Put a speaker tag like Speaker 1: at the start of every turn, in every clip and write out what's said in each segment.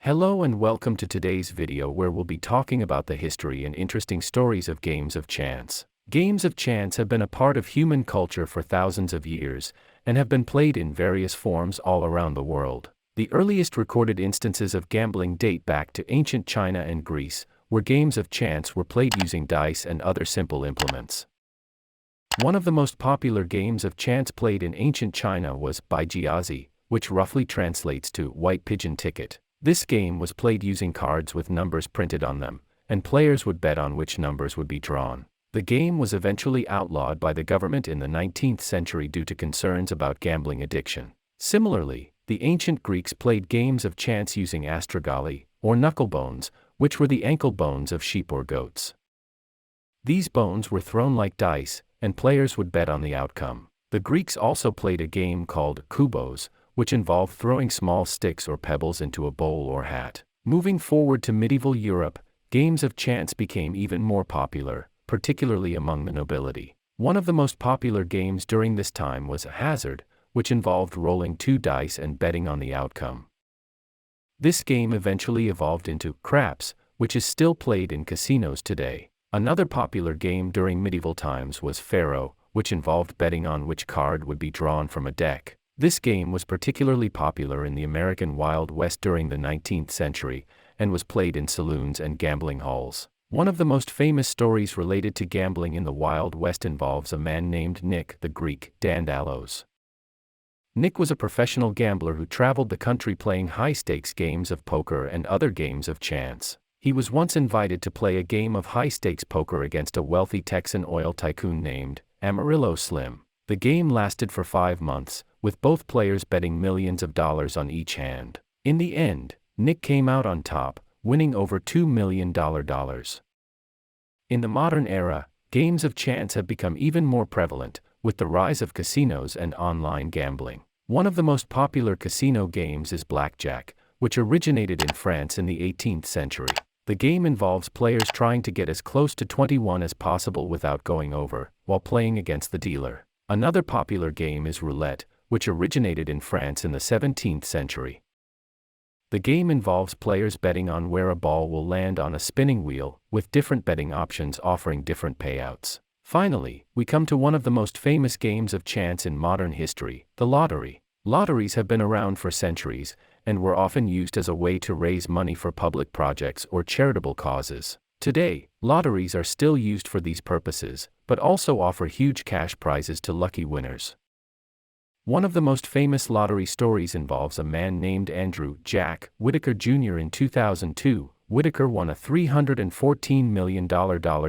Speaker 1: Hello and welcome to today's video where we'll be talking about the history and interesting stories of games of chance. Games of chance have been a part of human culture for thousands of years, and have been played in various forms all around the world. The earliest recorded instances of gambling date back to ancient China and Greece, where games of chance were played using dice and other simple implements. One of the most popular games of chance played in ancient China was Baijiazi, which roughly translates to white pigeon ticket. This game was played using cards with numbers printed on them, and players would bet on which numbers would be drawn. The game was eventually outlawed by the government in the 19th century due to concerns about gambling addiction. Similarly, the ancient Greeks played games of chance using astragali, or knuckle bones, which were the ankle bones of sheep or goats. These bones were thrown like dice, and players would bet on the outcome. The Greeks also played a game called kubos, which involved throwing small sticks or pebbles into a bowl or hat. Moving forward to medieval Europe, games of chance became even more popular, particularly among the nobility. One of the most popular games during this time was hazard, which involved rolling two dice and betting on the outcome. This game eventually evolved into craps, which is still played in casinos today. Another popular game during medieval times was faro, which involved betting on which card would be drawn from a deck. This game was particularly popular in the American Wild West during the 19th century, and was played in saloons and gambling halls. One of the most famous stories related to gambling in the Wild West involves a man named Nick the Greek Dandalos. Nick was a professional gambler who traveled the country playing high-stakes games of poker and other games of chance. He was once invited to play a game of high-stakes poker against a wealthy Texan oil tycoon named Amarillo Slim. The game lasted for 5 months, with both players betting millions of dollars on each hand. In the end, Nick came out on top, winning over $2 million. In the modern era, games of chance have become even more prevalent, with the rise of casinos and online gambling. One of the most popular casino games is blackjack, which originated in France in the 18th century. The game involves players trying to get as close to 21 as possible without going over, while playing against the dealer. Another popular game is roulette, which originated in France in the 17th century. The game involves players betting on where a ball will land on a spinning wheel, with different betting options offering different payouts. Finally, we come to one of the most famous games of chance in modern history, the lottery. Lotteries have been around for centuries, and were often used as a way to raise money for public projects or charitable causes. Today, lotteries are still used for these purposes, but also offer huge cash prizes to lucky winners. One of the most famous lottery stories involves a man named Andrew Jack Whitaker Jr. In 2002, Whitaker won a $314 million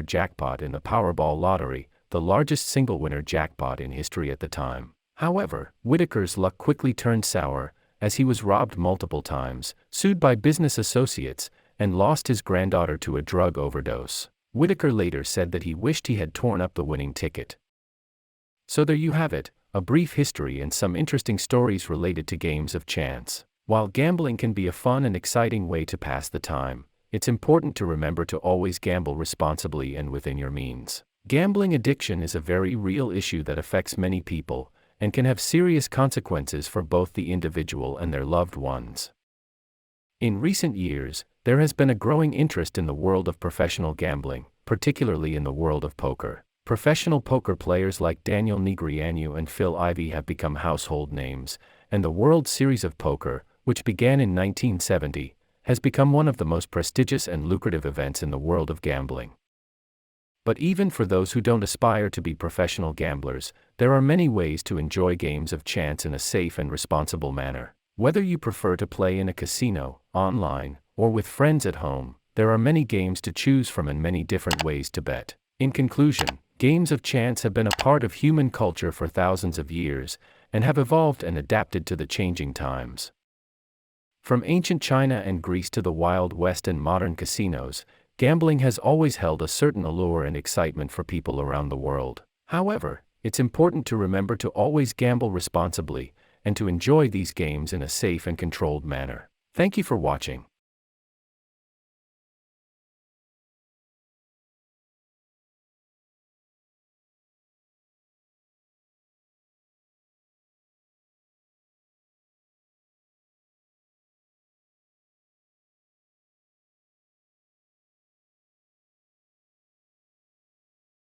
Speaker 1: jackpot in the Powerball lottery, the largest single-winner jackpot in history at the time. However, Whitaker's luck quickly turned sour, as he was robbed multiple times, sued by business associates, and lost his granddaughter to a drug overdose. Whitaker later said that he wished he had torn up the winning ticket. So there you have it, a brief history and some interesting stories related to games of chance. While gambling can be a fun and exciting way to pass the time, it's important to remember to always gamble responsibly and within your means. Gambling addiction is a very real issue that affects many people, and can have serious consequences for both the individual and their loved ones. In recent years, there has been a growing interest in the world of professional gambling, particularly in the world of poker. Professional poker players like Daniel Negreanu and Phil Ivey have become household names, and the World Series of Poker, which began in 1970, has become one of the most prestigious and lucrative events in the world of gambling. But even for those who don't aspire to be professional gamblers, there are many ways to enjoy games of chance in a safe and responsible manner. Whether you prefer to play in a casino, online, or with friends at home, there are many games to choose from and many different ways to bet. In conclusion, games of chance have been a part of human culture for thousands of years, and have evolved and adapted to the changing times. From ancient China and Greece to the Wild West and modern casinos, gambling has always held a certain allure and excitement for people around the world. However, it's important to remember to always gamble responsibly, and to enjoy these games in a safe and controlled manner. Thank you for watching.